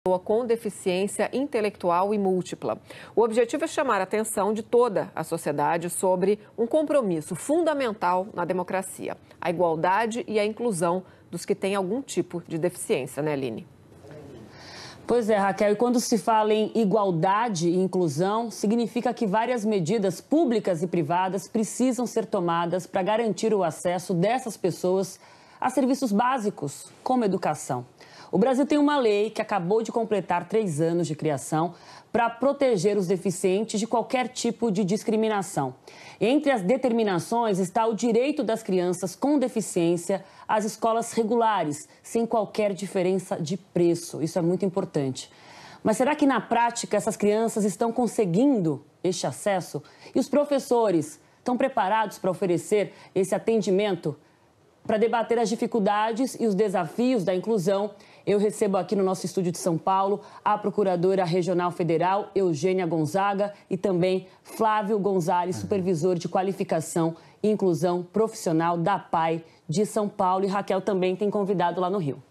com deficiência intelectual e múltipla. O objetivo é chamar a atenção de toda a sociedade sobre um compromisso fundamental na democracia, a igualdade e a inclusão dos que têm algum tipo de deficiência, né, Aline? Pois é, Raquel, e quando se fala em igualdade e inclusão, significa que várias medidas públicas e privadas precisam ser tomadas para garantir o acesso dessas pessoas a serviços básicos, como educação. O Brasil tem uma lei que acabou de completar 3 anos de criação para proteger os deficientes de qualquer tipo de discriminação. Entre as determinações está o direito das crianças com deficiência às escolas regulares, sem qualquer diferença de preço. Isso é muito importante. Mas será que na prática essas crianças estão conseguindo este acesso? E os professores estão preparados para oferecer esse atendimento? Para debater as dificuldades e os desafios da inclusão, eu recebo aqui no nosso estúdio de São Paulo a Procuradora Regional Federal, Eugênia Gonzaga, e também Flávio Gonzalez, supervisor de qualificação e inclusão profissional da PAI de São Paulo. E Raquel também tem convidado lá no Rio.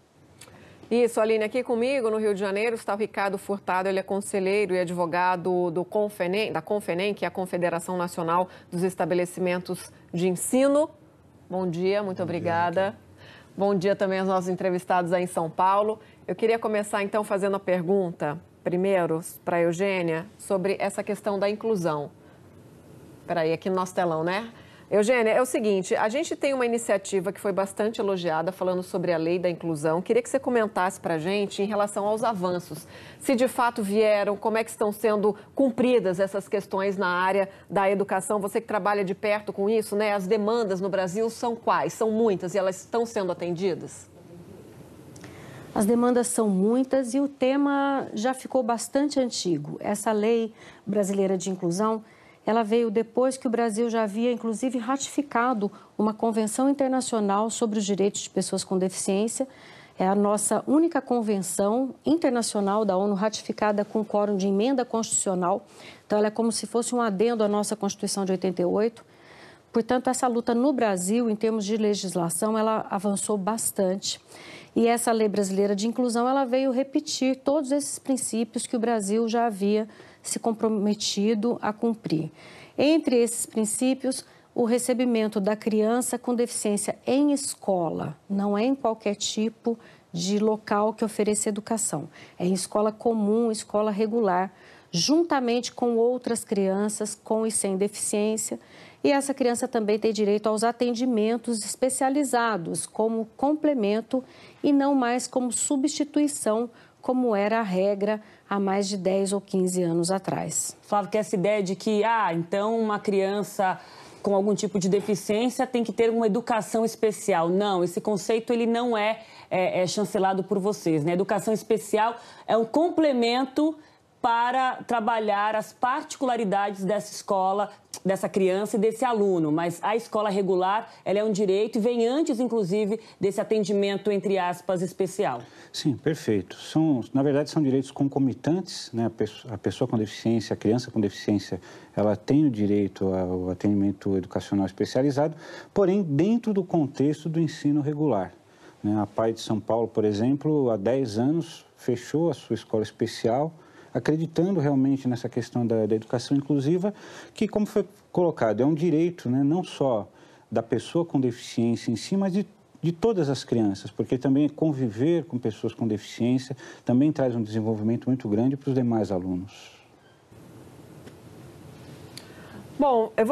Isso, Aline, aqui comigo no Rio de Janeiro está o Ricardo Furtado, ele é conselheiro e advogado da Confenem, que é a Confederação Nacional dos Estabelecimentos de Ensino. Bom dia, muito obrigada. Bom dia também aos nossos entrevistados aí em São Paulo. Eu queria começar então fazendo a pergunta, primeiro, para a Eugênia, sobre essa questão da inclusão. Espera aí, aqui no nosso telão, né? Eugênia, é o seguinte, a gente tem uma iniciativa que foi bastante elogiada, falando sobre a lei da inclusão. Queria que você comentasse para a gente em relação aos avanços. Se de fato vieram, como é que estão sendo cumpridas essas questões na área da educação? Você que trabalha de perto com isso, né? As demandas no Brasil são quais? São muitas e elas estão sendo atendidas? As demandas são muitas e o tema já ficou bastante antigo. Essa lei brasileira de inclusão, ela veio depois que o Brasil já havia, inclusive, ratificado uma convenção internacional sobre os direitos de pessoas com deficiência. É a nossa única convenção internacional da ONU ratificada com quórum de emenda constitucional. Então, ela é como se fosse um adendo à nossa Constituição de 88. Portanto, essa luta no Brasil, em termos de legislação, ela avançou bastante. E essa lei brasileira de inclusão, ela veio repetir todos esses princípios que o Brasil já havia se comprometido a cumprir. Entre esses princípios, o recebimento da criança com deficiência em escola, não é em qualquer tipo de local que ofereça educação. É em escola comum, escola regular, juntamente com outras crianças com e sem deficiência. E essa criança também tem direito aos atendimentos especializados, como complemento e não mais como substituição, como era a regra há mais de 10 ou 15 anos atrás. Flávio, que essa ideia de que, então uma criança com algum tipo de deficiência tem que ter uma educação especial. Não, esse conceito ele não é chancelado por vocês, né? Educação especial é um complemento para trabalhar as particularidades dessa escola, dessa criança e desse aluno. Mas a escola regular, ela é um direito e vem antes, inclusive, desse atendimento, entre aspas, especial. Sim, perfeito. Na verdade, são direitos concomitantes, né? A pessoa com deficiência, a criança com deficiência, ela tem o direito ao atendimento educacional especializado, porém, dentro do contexto do ensino regular. Né? A PAI de São Paulo, por exemplo, há 10 anos, fechou a sua escola especial, acreditando realmente nessa questão da educação inclusiva, que, como foi colocado, é um direito, né, não só da pessoa com deficiência em si, mas de todas as crianças, porque também conviver com pessoas com deficiência também traz um desenvolvimento muito grande para os demais alunos. Bom, eu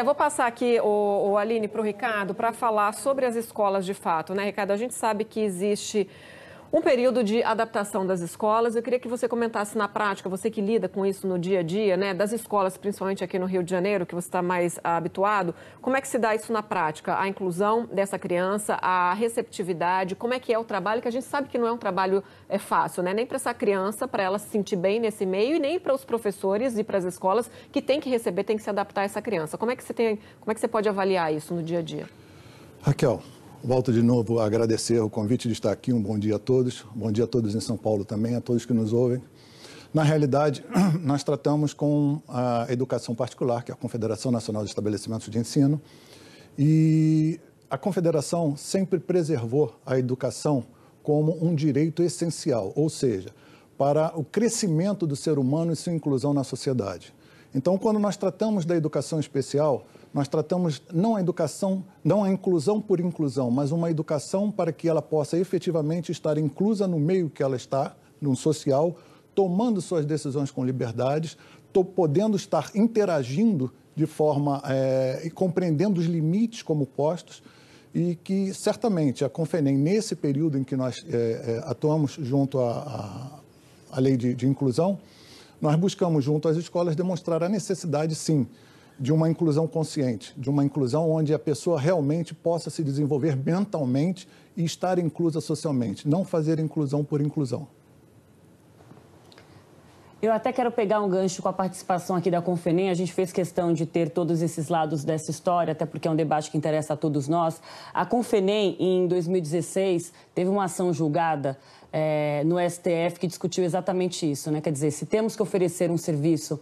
vou passar aqui, o Aline, para o Ricardo, para falar sobre as escolas de fato, né, Ricardo? A gente sabe que existe um período de adaptação das escolas. Eu queria que você comentasse na prática, você que lida com isso no dia a dia, né, das escolas, principalmente aqui no Rio de Janeiro, que você está mais habituado, como é que se dá isso na prática? A inclusão dessa criança, a receptividade, como é que é o trabalho, que a gente sabe que não é um trabalho fácil, né, nem para essa criança, para ela se sentir bem nesse meio, e nem para os professores e para as escolas que têm que receber, têm que se adaptar a essa criança. Como é que você pode avaliar isso no dia a dia? Raquel, volto de novo a agradecer o convite de estar aqui. Um bom dia a todos em São Paulo também, a todos que nos ouvem. Na realidade, nós tratamos com a educação particular, que é a Confederação Nacional de Estabelecimentos de Ensino, e a Confederação sempre preservou a educação como um direito essencial, ou seja, para o crescimento do ser humano e sua inclusão na sociedade. Então, quando nós tratamos da educação especial, nós tratamos não a inclusão por inclusão, mas uma educação para que ela possa efetivamente estar inclusa no meio que ela está, no social, tomando suas decisões com liberdade, podendo estar interagindo de forma e compreendendo os limites como postos, e que certamente a Confenem, nesse período em que nós atuamos junto à lei de inclusão, nós buscamos junto às escolas demonstrar a necessidade, sim, de uma inclusão consciente, de uma inclusão onde a pessoa realmente possa se desenvolver mentalmente e estar inclusa socialmente, não fazer inclusão por inclusão. Eu até quero pegar um gancho com a participação aqui da Confenem. A gente fez questão de ter todos esses lados dessa história, até porque é um debate que interessa a todos nós. A Confenem, em 2016, teve uma ação julgada no STF que discutiu exatamente isso, né? Quer dizer, se temos que oferecer um serviço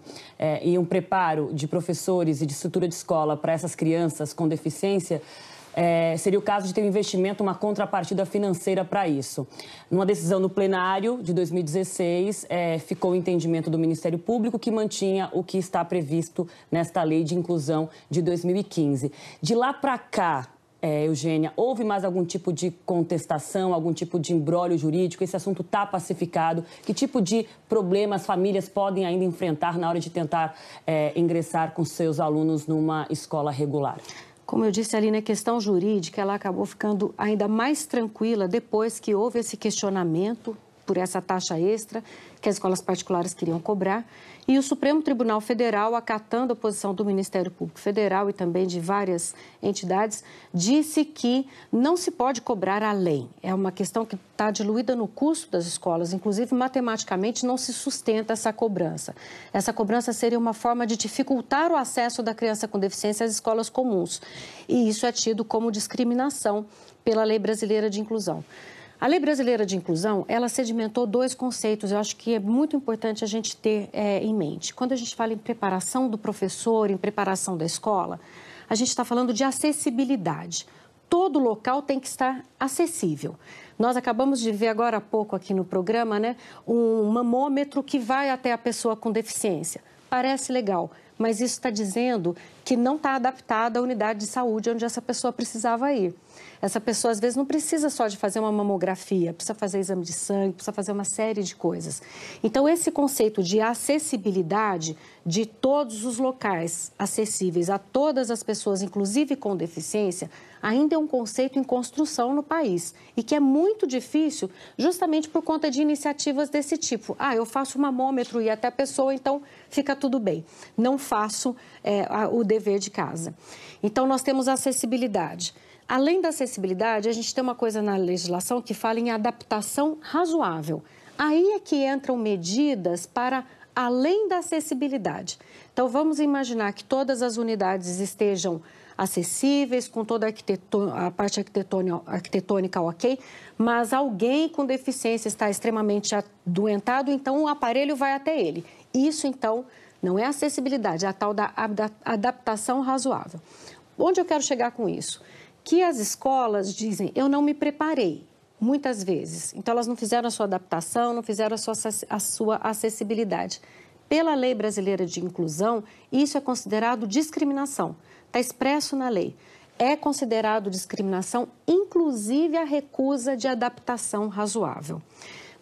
e um preparo de professores e de estrutura de escola para essas crianças com deficiência, seria o caso de ter um investimento, uma contrapartida financeira para isso. Numa decisão no plenário de 2016, ficou o entendimento do Ministério Público que mantinha o que está previsto nesta lei de inclusão de 2015. De lá para cá, Eugênia, houve mais algum tipo de contestação, algum tipo de imbróglio jurídico? Esse assunto está pacificado? Que tipo de problemas famílias podem ainda enfrentar na hora de tentar ingressar com seus alunos numa escola regular? Como eu disse ali, na questão jurídica, ela acabou ficando ainda mais tranquila depois que houve esse questionamento por essa taxa extra que as escolas particulares queriam cobrar. E o Supremo Tribunal Federal, acatando a posição do Ministério Público Federal e também de várias entidades, disse que não se pode cobrar além. É uma questão que está diluída no custo das escolas, inclusive matematicamente não se sustenta essa cobrança. Essa cobrança seria uma forma de dificultar o acesso da criança com deficiência às escolas comuns. E isso é tido como discriminação pela Lei Brasileira de Inclusão. A Lei Brasileira de Inclusão, ela sedimentou dois conceitos, eu acho que é muito importante a gente ter em mente. Quando a gente fala em preparação do professor, em preparação da escola, a gente está falando de acessibilidade. Todo local tem que estar acessível. Nós acabamos de ver agora há pouco aqui no programa, né, um mamômetro que vai até a pessoa com deficiência. Parece legal, mas isso está dizendo que não está adaptada à unidade de saúde onde essa pessoa precisava ir. Essa pessoa, às vezes, não precisa só de fazer uma mamografia, precisa fazer exame de sangue, precisa fazer uma série de coisas. Então, esse conceito de acessibilidade de todos os locais acessíveis a todas as pessoas, inclusive com deficiência, ainda é um conceito em construção no país e que é muito difícil justamente por conta de iniciativas desse tipo. Eu faço um mamômetro e até a pessoa, então, fica tudo bem. Não faço o dever de casa. Então, nós temos a acessibilidade. Além da acessibilidade, a gente tem uma coisa na legislação que fala em adaptação razoável. Aí é que entram medidas para além da acessibilidade. Então, vamos imaginar que todas as unidades estejam acessíveis, com toda a parte arquitetônica ok, mas alguém com deficiência está extremamente adoentado, então o aparelho vai até ele. Isso, então, não é acessibilidade, é a tal da adaptação razoável. Onde eu quero chegar com isso? Que as escolas dizem, eu não me preparei, muitas vezes. Então, elas não fizeram a sua adaptação, não fizeram a sua acessibilidade. Pela Lei Brasileira de Inclusão, isso é considerado discriminação. Está expresso na lei. É considerado discriminação, inclusive a recusa de adaptação razoável.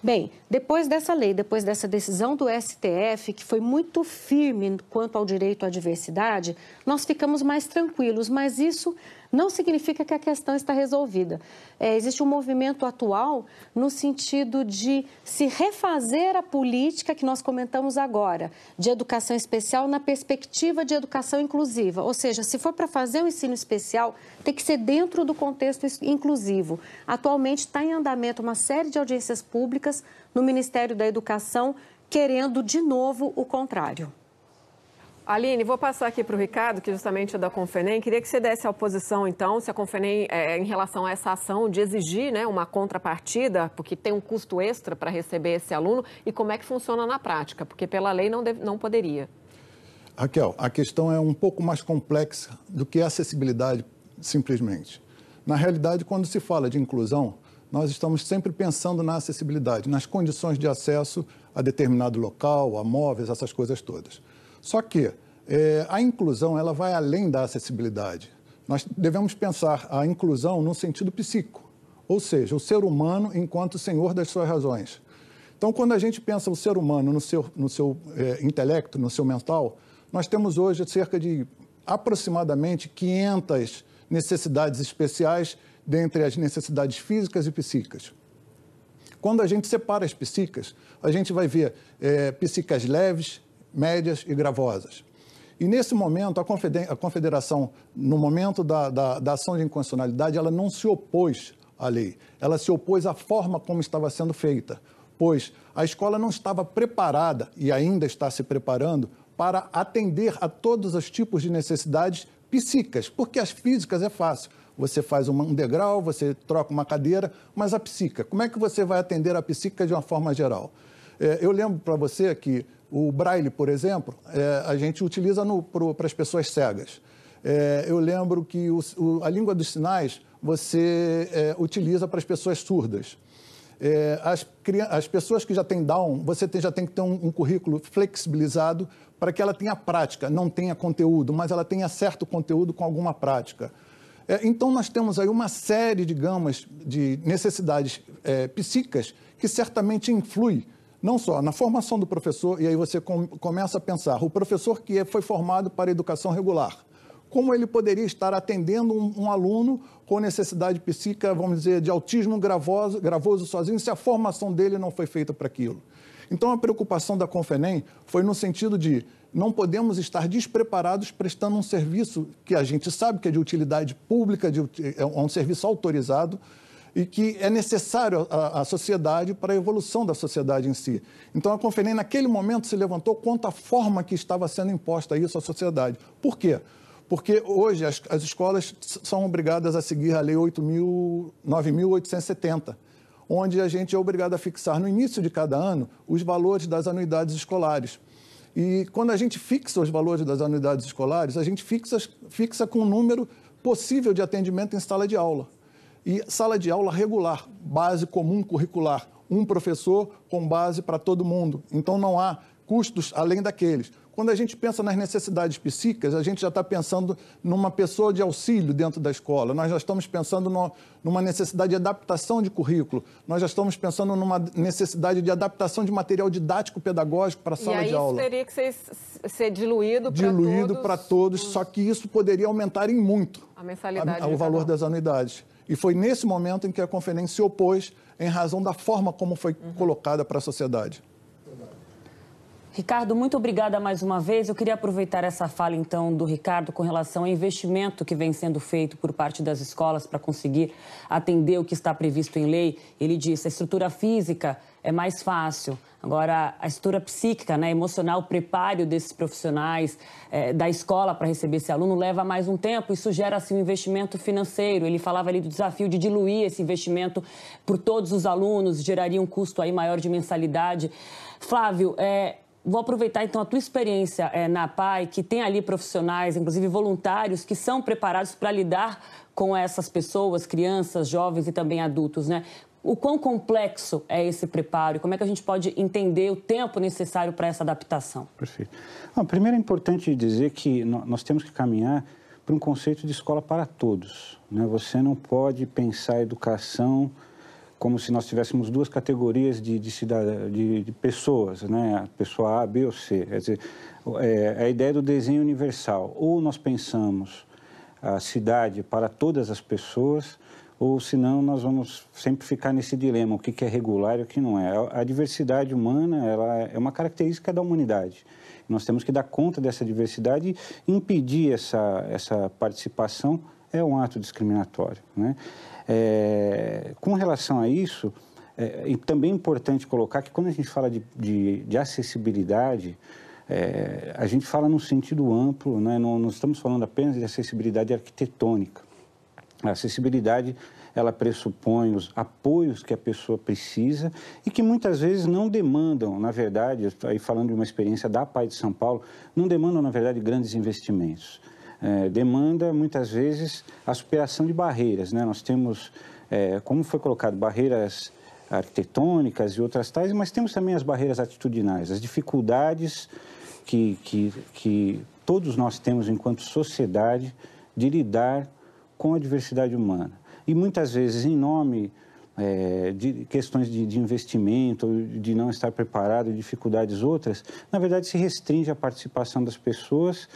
Bem, depois dessa lei, depois dessa decisão do STF, que foi muito firme quanto ao direito à diversidade, nós ficamos mais tranquilos, mas isso não significa que a questão está resolvida. Existe um movimento atual no sentido de se refazer a política que nós comentamos agora, de educação especial na perspectiva de educação inclusiva. Ou seja, se for para fazer o ensino especial, tem que ser dentro do contexto inclusivo. Atualmente está em andamento uma série de audiências públicas no Ministério da Educação, querendo de novo o contrário. Aline, vou passar aqui para o Ricardo, que justamente é da Confenem. Queria que você desse a oposição, então, se a Confenem, em relação a essa ação de exigir, né, uma contrapartida, porque tem um custo extra para receber esse aluno, e como é que funciona na prática, porque pela lei não poderia. Raquel, a questão é um pouco mais complexa do que a acessibilidade, simplesmente. Na realidade, quando se fala de inclusão, nós estamos sempre pensando na acessibilidade, nas condições de acesso a determinado local, a móveis, essas coisas todas. Só que a inclusão ela vai além da acessibilidade. Nós devemos pensar a inclusão no sentido psíquico, ou seja, o ser humano enquanto senhor das suas razões. Então, quando a gente pensa o ser humano no seu intelecto, no seu mental, nós temos hoje cerca de aproximadamente 500 necessidades especiais dentre as necessidades físicas e psíquicas. Quando a gente separa as psíquicas, a gente vai ver psíquicas leves, médias e gravosas. E, nesse momento, a Confederação, no momento da ação de inconstitucionalidade, ela não se opôs à lei. Ela se opôs à forma como estava sendo feita, pois a escola não estava preparada, e ainda está se preparando, para atender a todos os tipos de necessidades psíquicas, porque as físicas é fácil. Você faz um degrau, você troca uma cadeira, mas a psíquica, como é que você vai atender a psíquica de uma forma geral? Eu lembro para você que o braille, por exemplo, a gente utiliza para as pessoas cegas. Eu lembro que a língua dos sinais você utiliza para as pessoas surdas. As pessoas que já têm Down, você já tem que ter um currículo flexibilizado para que ela tenha prática, não tenha conteúdo, mas ela tenha certo conteúdo com alguma prática. Então, nós temos aí uma série de gamas de necessidades psíquicas que certamente influem não só na formação do professor, e aí você começa a pensar, o professor que foi formado para a educação regular, como ele poderia estar atendendo um aluno com necessidade psíquica, vamos dizer, de autismo gravoso sozinho, se a formação dele não foi feita para aquilo. Então, a preocupação da Confenem foi no sentido de não podemos estar despreparados prestando um serviço que a gente sabe que é de utilidade pública, é um serviço autorizado, e que é necessário à sociedade para a evolução da sociedade em si. Então, a Confenem, naquele momento, se levantou quanto à forma que estava sendo imposta isso à sociedade. Por quê? Porque hoje as escolas são obrigadas a seguir a Lei 9.870, onde a gente é obrigado a fixar no início de cada ano os valores das anuidades escolares. E quando a gente fixa os valores das anuidades escolares, a gente fixa com um número possível de atendimento em sala de aula. E sala de aula regular, base comum curricular, um professor com base para todo mundo. Então, não há custos além daqueles. Quando a gente pensa nas necessidades psíquicas, a gente já está pensando numa pessoa de auxílio dentro da escola, nós já estamos pensando numa necessidade de adaptação de currículo, nós já estamos pensando numa necessidade de adaptação de material didático-pedagógico para a sala de aula. E aí isso teria que ser diluído para todos, só que isso poderia aumentar em muito a mensalidade o valor das anuidades. E foi nesse momento em que a Confenem se opôs em razão da forma como foi colocada para a sociedade. Ricardo, muito obrigada mais uma vez. Eu queria aproveitar essa fala, então, do Ricardo com relação ao investimento que vem sendo feito por parte das escolas para conseguir atender o que está previsto em lei. Ele disse, a estrutura física é mais fácil. Agora, a estrutura psíquica, né, emocional, o preparo desses profissionais da escola para receber esse aluno leva mais um tempo. Isso gera, assim, um investimento financeiro. Ele falava ali do desafio de diluir esse investimento por todos os alunos, geraria um custo aí maior de mensalidade. Flávio, vou aproveitar, então, a tua experiência na APAE, que tem ali profissionais, inclusive voluntários, que são preparados para lidar com essas pessoas, crianças, jovens e também adultos, né? O quão complexo é esse preparo e como é que a gente pode entender o tempo necessário para essa adaptação? Perfeito. Primeiro é importante dizer que nós temos que caminhar para um conceito de escola para todos, né? Você não pode pensar a educação como se nós tivéssemos duas categorias de pessoas, né? Pessoa A, B ou C. Quer dizer, a ideia do desenho universal. Ou nós pensamos a cidade para todas as pessoas, ou senão nós vamos sempre ficar nesse dilema, o que é regular e o que não é. A diversidade humana, ela é uma característica da humanidade. Nós temos que dar conta dessa diversidade e impedir essa participação é um ato discriminatório, né? Com relação a isso, também é importante colocar que quando a gente fala de acessibilidade, a gente fala num sentido amplo, né? Não estamos falando apenas de acessibilidade arquitetônica. A acessibilidade, ela pressupõe os apoios que a pessoa precisa e que muitas vezes não demandam, na verdade, aí falando de uma experiência da APAE de São Paulo, não demandam, na verdade, grandes investimentos. Demanda, muitas vezes, a superação de barreiras, né? Nós temos como foi colocado, barreiras arquitetônicas e outras tais, mas temos também as barreiras atitudinais, as dificuldades que todos nós temos enquanto sociedade de lidar com a diversidade humana. E muitas vezes, em nome de questões de investimento, de não estar preparado, dificuldades outras, na verdade se restringe a participação das pessoas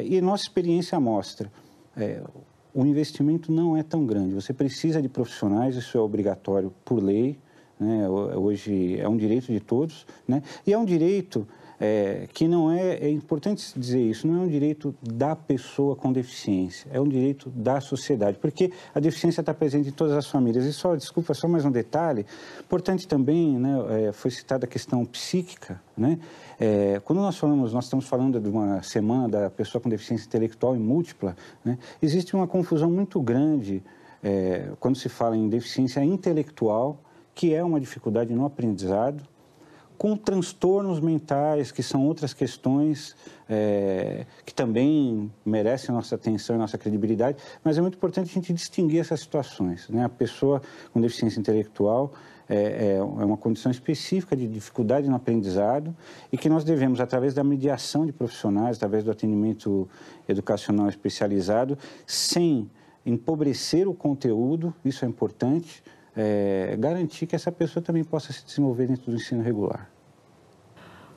e nossa experiência mostra. O investimento não é tão grande, você precisa de profissionais, isso é obrigatório por lei, né? Hoje é um direito de todos, né? E é um direito que não é importante dizer isso, não é um direito da pessoa com deficiência, é um direito da sociedade, porque a deficiência está presente em todas as famílias. E desculpa, só mais um detalhe, importante também, né, foi citada a questão psíquica, né? Quando nós estamos falando de uma semana da pessoa com deficiência intelectual e múltipla, né, existe uma confusão muito grande quando se fala em deficiência intelectual, que é uma dificuldade no aprendizado, com transtornos mentais, que são outras questões que também merecem nossa atenção e nossa credibilidade, mas é muito importante a gente distinguir essas situações, né? A pessoa com deficiência intelectual é uma condição específica de dificuldade no aprendizado e que nós devemos, através da mediação de profissionais, através do atendimento educacional especializado, sem empobrecer o conteúdo, isso é importante, garantir que essa pessoa também possa se desenvolver dentro do ensino regular.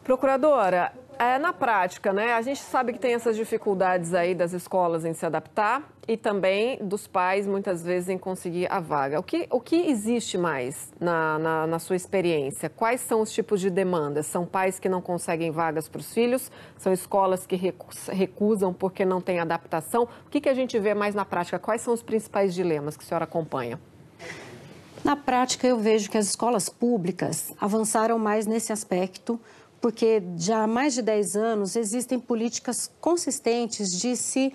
Procuradora, na prática, né, a gente sabe que tem essas dificuldades aí das escolas em se adaptar e também dos pais, muitas vezes, em conseguir a vaga. O que existe mais na sua experiência? Quais são os tipos de demandas? São pais que não conseguem vagas para os filhos? São escolas que recusam porque não tem adaptação? O que a gente vê mais na prática? Quais são os principais dilemas que a senhora acompanha? Na prática, eu vejo que as escolas públicas avançaram mais nesse aspecto, porque já há mais de 10 anos existem políticas consistentes de se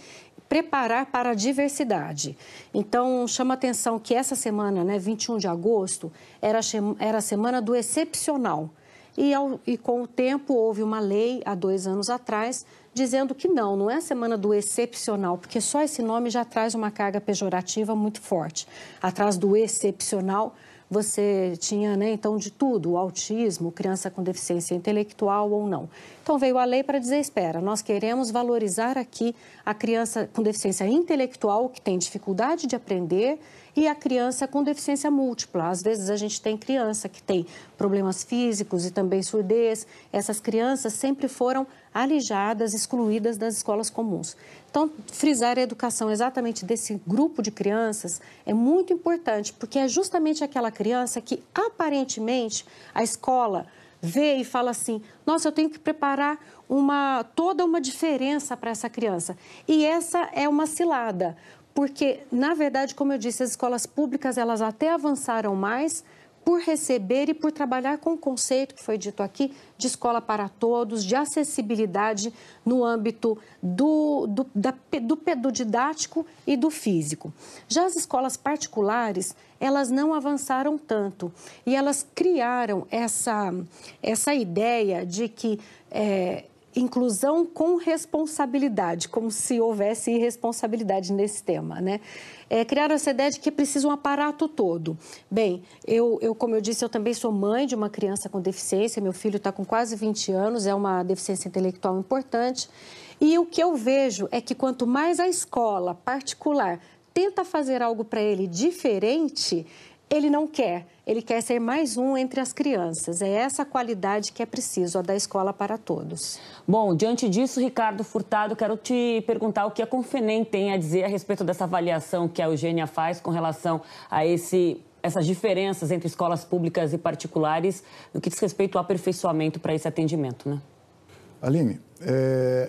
preparar para a diversidade. Então, chama atenção que essa semana, né, 21 de agosto, era a semana do excepcional. E com o tempo houve uma lei, há 2 anos atrás, dizendo que não é a semana do excepcional, porque só esse nome já traz uma carga pejorativa muito forte. Atrás do excepcional, você tinha, né, então, de tudo, o autismo, criança com deficiência intelectual ou não. Então, veio a lei para dizer, espera, nós queremos valorizar aqui a criança com deficiência intelectual, que tem dificuldade de aprender, e a criança com deficiência múltipla. Às vezes, a gente tem criança que tem problemas físicos e também surdez. Essas crianças sempre foram alijadas, excluídas das escolas comuns. Então, frisar a educação exatamente desse grupo de crianças é muito importante, porque é justamente aquela criança que, aparentemente, a escola vê e fala assim, nossa, eu tenho que preparar toda uma diferença para essa criança. E essa é uma cilada, porque, na verdade, como eu disse, as escolas públicas, elas até avançaram mais por receber e por trabalhar com o conceito que foi dito aqui de escola para todos, de acessibilidade no âmbito do didático e do físico. Já as escolas particulares, elas não avançaram tanto e elas criaram essa ideia de que inclusão com responsabilidade, como se houvesse irresponsabilidade nesse tema, né? Criaram essa ideia de que é preciso um aparato todo. Bem, como eu disse, eu também sou mãe de uma criança com deficiência, meu filho está com quase 20 anos, é uma deficiência intelectual importante, e o que eu vejo é que quanto mais a escola particular tenta fazer algo para ele diferente, ele não quer, ele quer ser mais um entre as crianças. É essa qualidade que é preciso, a da escola para todos. Bom, diante disso, Ricardo Furtado, quero te perguntar o que a Confenem tem a dizer a respeito dessa avaliação que a Eugênia faz com relação a essas diferenças entre escolas públicas e particulares, no que diz respeito ao aperfeiçoamento para esse atendimento, né? Aline,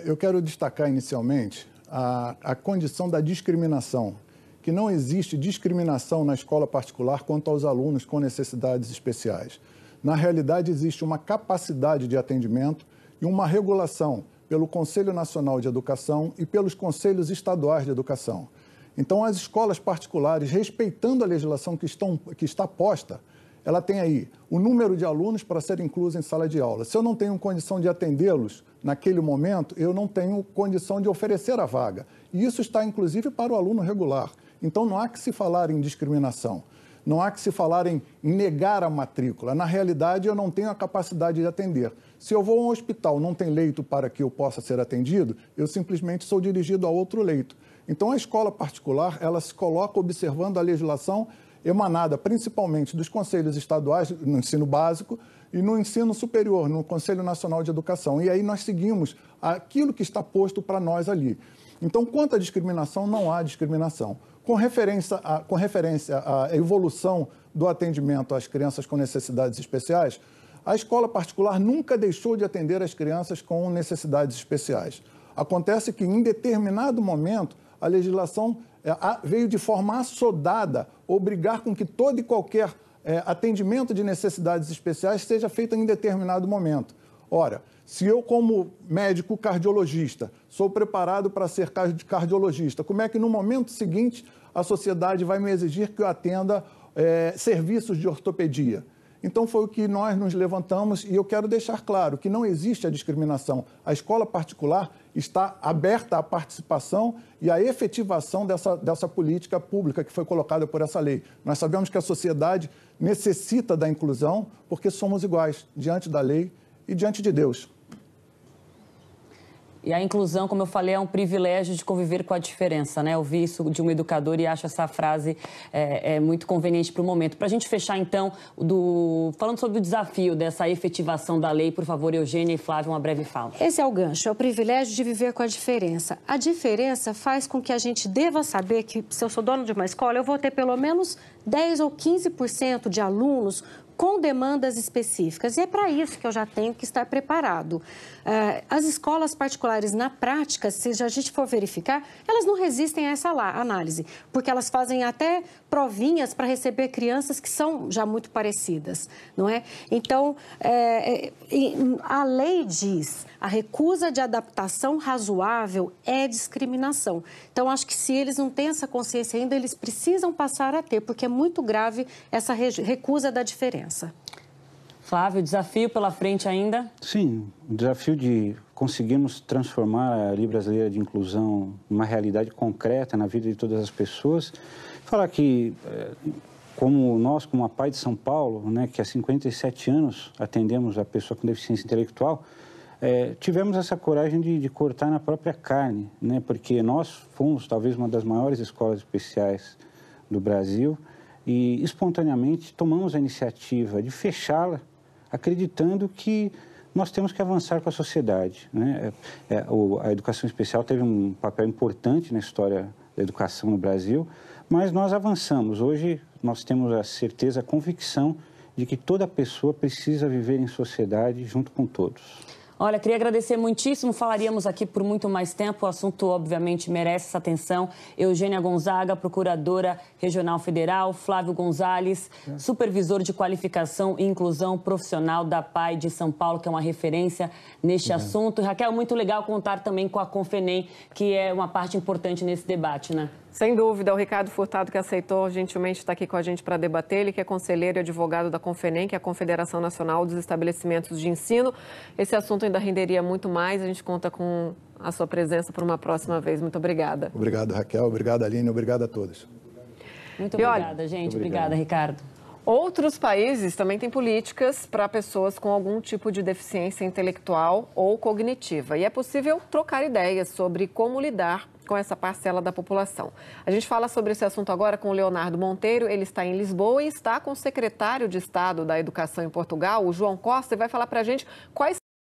eu quero destacar inicialmente a condição da discriminação, que não existe discriminação na escola particular quanto aos alunos com necessidades especiais. Na realidade, existe uma capacidade de atendimento e uma regulação pelo Conselho Nacional de Educação e pelos Conselhos Estaduais de Educação. Então, as escolas particulares, respeitando a legislação que está posta, ela tem aí o número de alunos para ser incluso em sala de aula. Se eu não tenho condição de atendê-los naquele momento, eu não tenho condição de oferecer a vaga. E isso está, inclusive, para o aluno regular. Então, não há que se falar em discriminação. Não há que se falar em negar a matrícula. Na realidade, eu não tenho a capacidade de atender. Se eu vou a um hospital, não tem leito para que eu possa ser atendido, eu simplesmente sou dirigido a outro leito. Então, a escola particular, ela se coloca observando a legislação emanada principalmente dos conselhos estaduais no ensino básico e no ensino superior, no Conselho Nacional de Educação. E aí nós seguimos aquilo que está posto para nós ali. Então, quanto à discriminação, não há discriminação. Com referência à evolução do atendimento às crianças com necessidades especiais, a escola particular nunca deixou de atender as crianças com necessidades especiais. Acontece que, em determinado momento, a legislação veio de forma assodada obrigar com que todo e qualquer atendimento de necessidades especiais seja feito em determinado momento. Ora, se eu, como médico cardiologista, sou preparado para ser cardiologista, como é que no momento seguinte a sociedade vai me exigir que eu atenda serviços de ortopedia? Então foi o que nós nos levantamos e eu quero deixar claro que não existe a discriminação. A escola particular está aberta à participação e à efetivação dessa política pública que foi colocada por essa lei. Nós sabemos que a sociedade necessita da inclusão porque somos iguais diante da lei e diante de Deus. E a inclusão, como eu falei, é um privilégio de conviver com a diferença, né? Eu vi isso de um educador e acho essa frase muito conveniente para o momento. Para a gente fechar, então, falando sobre o desafio dessa efetivação da lei, por favor, Eugênia e Flávia, uma breve fala. Esse é o gancho, é o privilégio de viver com a diferença. A diferença faz com que a gente deva saber que, se eu sou dono de uma escola, eu vou ter pelo menos 10 ou 15% de alunos com demandas específicas. E é para isso que eu já tenho que estar preparado. As escolas particulares, na prática, se a gente for verificar, elas não resistem a essa análise, porque elas fazem até provinhas para receber crianças que são já muito parecidas, não é? Então, a lei diz, a recusa de adaptação razoável é discriminação. Então, acho que se eles não têm essa consciência ainda, eles precisam passar a ter, porque é muito grave essa recusa da diferença. Flávio, desafio pela frente ainda? Sim, o desafio de conseguirmos transformar a Lei Brasileira de Inclusão numa realidade concreta na vida de todas as pessoas. Falar que, como nós, como a PAI de São Paulo, né, que há 57 anos atendemos a pessoa com deficiência intelectual, tivemos essa coragem de cortar na própria carne, né, porque nós fomos talvez uma das maiores escolas especiais do Brasil e espontaneamente tomamos a iniciativa de fechá-la, acreditando que nós temos que avançar com a sociedade, né? A educação especial teve um papel importante na história da educação no Brasil, mas nós avançamos. Hoje nós temos a certeza, a convicção de que toda pessoa precisa viver em sociedade junto com todos. Olha, queria agradecer muitíssimo, falaríamos aqui por muito mais tempo, o assunto obviamente merece essa atenção. Eugênia Gonzaga, Procuradora Regional Federal, Flávio Gonzalez, Supervisor de Qualificação e Inclusão Profissional da PAI de São Paulo, que é uma referência neste assunto. E, Raquel, muito legal contar também com a Confenem, que é uma parte importante nesse debate, né? Sem dúvida, o Ricardo Furtado, que aceitou gentilmente estar aqui com a gente para debater, ele que é conselheiro e advogado da Confenem, que é a Confederação Nacional dos Estabelecimentos de Ensino. Esse assunto ainda renderia muito mais, a gente conta com a sua presença por uma próxima vez. Muito obrigada. Obrigado, Raquel. Obrigado, Aline. Obrigado a todos. Muito obrigada, gente. Obrigada, Ricardo. Outros países também têm políticas para pessoas com algum tipo de deficiência intelectual ou cognitiva. E é possível trocar ideias sobre como lidar com essa parcela da população. A gente fala sobre esse assunto agora com o Leonardo Monteiro. Ele está em Lisboa e está com o secretário de Estado da Educação em Portugal, o João Costa, e vai falar para a gente quais